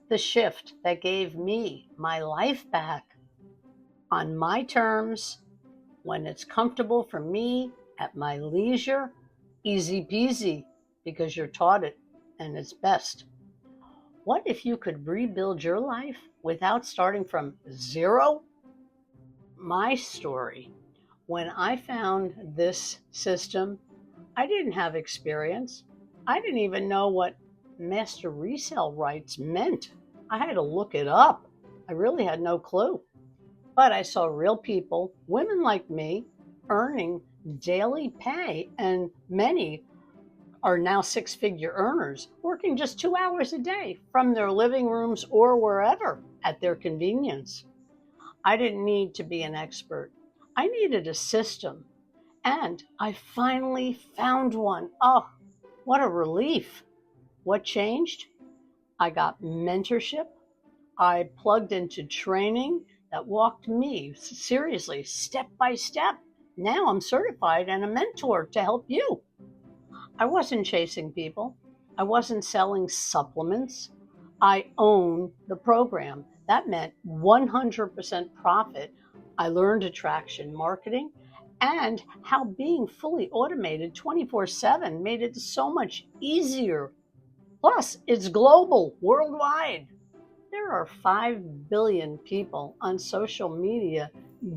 The shift that gave me my life back on my terms, when it's comfortable for me, at my leisure, easy peasy, because you're taught it and it's best. What if you could rebuild your life without starting from zero? My story. When I found this system, I didn't have experience. I didn't even know what master resale rights meant. I had to look it up. I really had no clue. But I saw real people, women like me, earning daily pay, and many are now six-figure earners, working just 2 hours a day from their living rooms or wherever at their convenience. I didn't need to be an expert. I needed a system, and I finally found one. Oh, what a relief. What changed? I got mentorship. I plugged into training that walked me seriously, step by step. Now I'm certified and a mentor to help you. I wasn't chasing people. I wasn't selling supplements. I own the program. That meant 100% profit. I learned attraction marketing and how being fully automated 24/7 made it so much easier. Plus, it's global, worldwide. There are 5 billion people on social media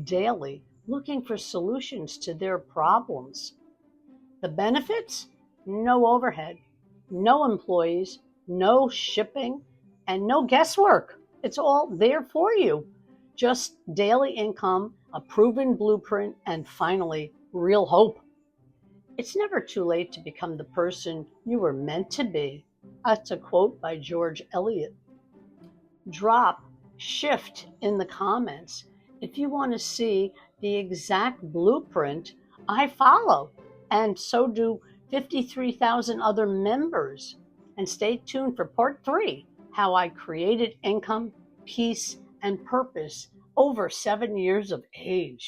daily looking for solutions to their problems. The benefits? No overhead, no employees, no shipping, and no guesswork. It's all there for you. Just daily income, a proven blueprint, and finally, real hope. It's never too late to become the person you were meant to be. That's a quote by George Eliot. Drop shift in the comments if you want to see the exact blueprint I follow, and so do 53,000 other members. And stay tuned for part 3, how I created income, peace, and purpose over 7 years of age.